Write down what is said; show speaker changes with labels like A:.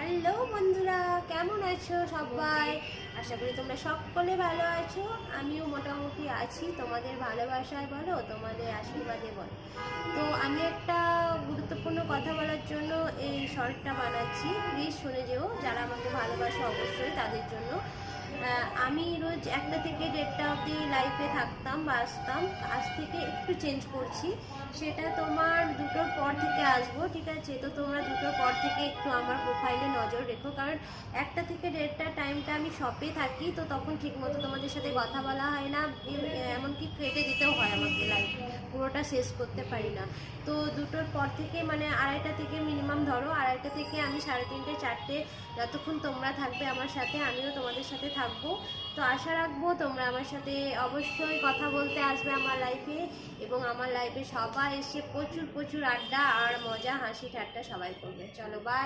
A: Hello বন্ধুরা, কেমন আছো সবাই? আশা করি তোমরা সকলে ভালো আছো। আমিও মোটামুটি আছি, তোমাদের ভালোবাসায় বলো, তোমাদের আশীর্বাদে বলো। তো আমি একটা গুরুত্বপূর্ণ কথা বলার জন্য এই শর্টটা বানাচ্ছি, প্লিজ শুনে যেও। যারা আমাকে ভালোবাসো অবশ্যই তাদের জন্য। আমি রোজ 1টা থেকে 1:30 অবধি লাইফে থাকতাম বা আসতাম। আজ থেকে একটু চেঞ্জ করছি, সেটা তোমার 2টোর পর থেকে আসবো, ঠিক আছে? তো তোমরা 2টোর পর থেকে একটু আমার প্রোফাইলে নজর রেখো, কারণ 1টা থেকে 1:30 টাইমটা আমি শপে থাকি, তো তখন ঠিকমতো তোমাদের সাথে কথা বলা হয় না, এমনকি কেটে দিতেও হয় আমাকে, লাইফ পুরোটা শেষ করতে পারি না। তো 2টোর পর থেকে মানে 2:30 থেকে মিনিমাম ধরো, 2:30 থেকে আমি 3:30 4টে, যতক্ষণ তোমরা থাকবে আমার সাথে আমিও তোমাদের সাথে থাকবো। তো আশা রাখবো তোমরা আমার সাথে অবশ্যই কথা বলতে আসবে আমার লাইফে, এবং আমার লাইফে সবাই এসে প্রচুর প্রচুর আড্ডা আর মজা হাসি ঠাট্টা সবাই করবে। চলো বাই।